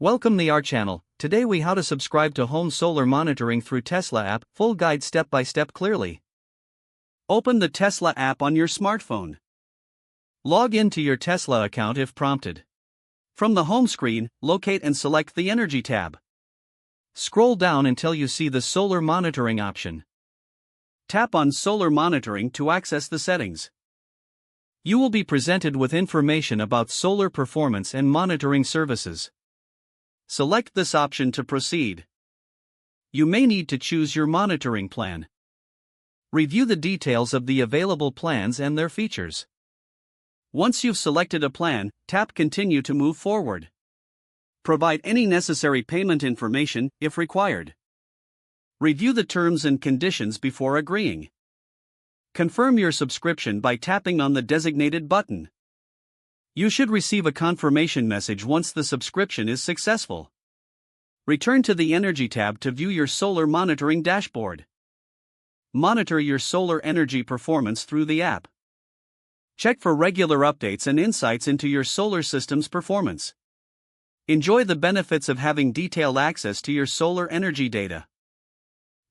Welcome to our channel. Today we how to subscribe to home solar monitoring through Tesla app, full guide step by step clearly. Open the Tesla app on your smartphone. Log into your Tesla account if prompted. From the home screen, locate and select the Energy tab. Scroll down until you see the solar monitoring option. Tap on solar monitoring to access the settings. You will be presented with information about solar performance and monitoring services. Select this option to proceed. You may need to choose your monitoring plan. Review the details of the available plans and their features. Once you've selected a plan, tap Continue to move forward. Provide any necessary payment information if required. Review the terms and conditions before agreeing. Confirm your subscription by tapping on the designated button. You should receive a confirmation message once the subscription is successful. Return to the Energy tab to view your solar monitoring dashboard. Monitor your solar energy performance through the app. Check for regular updates and insights into your solar system's performance. Enjoy the benefits of having detailed access to your solar energy data.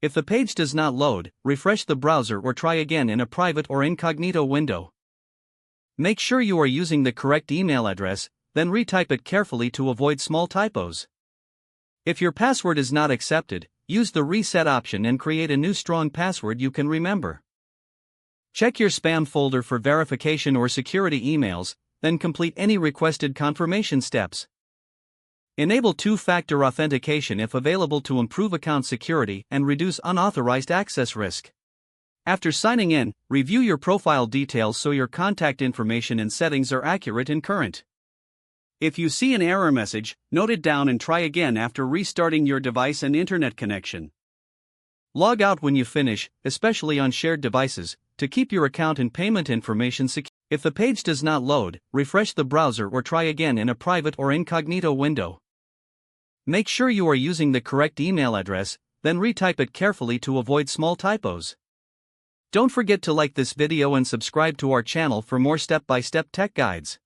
If the page does not load, refresh the browser or try again in a private or incognito window. Make sure you are using the correct email address, then retype it carefully to avoid small typos. If your password is not accepted, use the reset option and create a new strong password you can remember. Check your spam folder for verification or security emails, then complete any requested confirmation steps. Enable two-factor authentication if available to improve account security and reduce unauthorized access risk. After signing in, review your profile details so your contact information and settings are accurate and current. If you see an error message, note it down and try again after restarting your device and internet connection. Log out when you finish, especially on shared devices, to keep your account and payment information secure. If the page does not load, refresh the browser or try again in a private or incognito window. Make sure you are using the correct email address, then retype it carefully to avoid small typos. Don't forget to like this video and subscribe to our channel for more step-by-step tech guides.